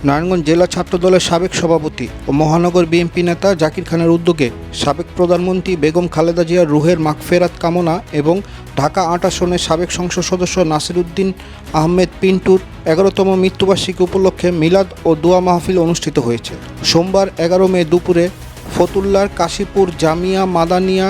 নারায়ণগঞ্জ জেলা ছাত্রদলের সাবেক সভাপতি ও মহানগর বিএনপি নেতা জাকির খানের উদ্যোগে সাবেক প্রধানমন্ত্রী বেগম খালেদা জিয়ার রুহের মাগফেরাত কামনা এবং ঢাকা ৮ আসনের সাবেক সংসদ সদস্য নাসিরউদ্দিন আহমেদ পিন্টুর ১১তম মৃত্যুবার্ষিকী উপলক্ষে মিলাদ ও দোয়া মাহফিল অনুষ্ঠিত হয়েছে। সোমবার ১১ মে দুপুরে ফতুল্লার কাশীপুর জামিয়া মাদানিয়া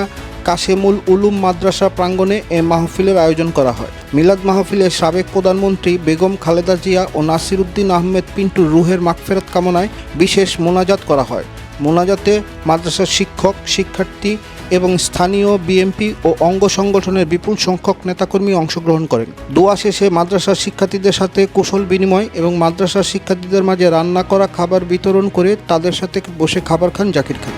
কাশেমুল উলুম মাদ্রাসা প্রাঙ্গণে এ মাহফিলের আয়োজন করা হয়। মিলাদ মাহফিলে সাবেক প্রধানমন্ত্রী বেগম খালেদা জিয়া ও নাসিরউদ্দিন আহমেদ পিন্টুর রুহের মাগফেরাত কামনায় বিশেষ মোনাজাত করা হয়। মোনাজাতে মাদ্রাসার শিক্ষক, শিক্ষার্থী এবং স্থানীয় বিএনপি ও অঙ্গ সংগঠনের বিপুল সংখ্যক নেতাকর্মী অংশগ্রহণ করেন। দোয়া শেষে মাদ্রাসার শিক্ষার্থীদের সাথে কুশল বিনিময় এবং মাদ্রাসার শিক্ষার্থীদের মাঝে রান্না করা খাবার বিতরণ করে তাদের সাথে বসে খাবার খান জাকির খান।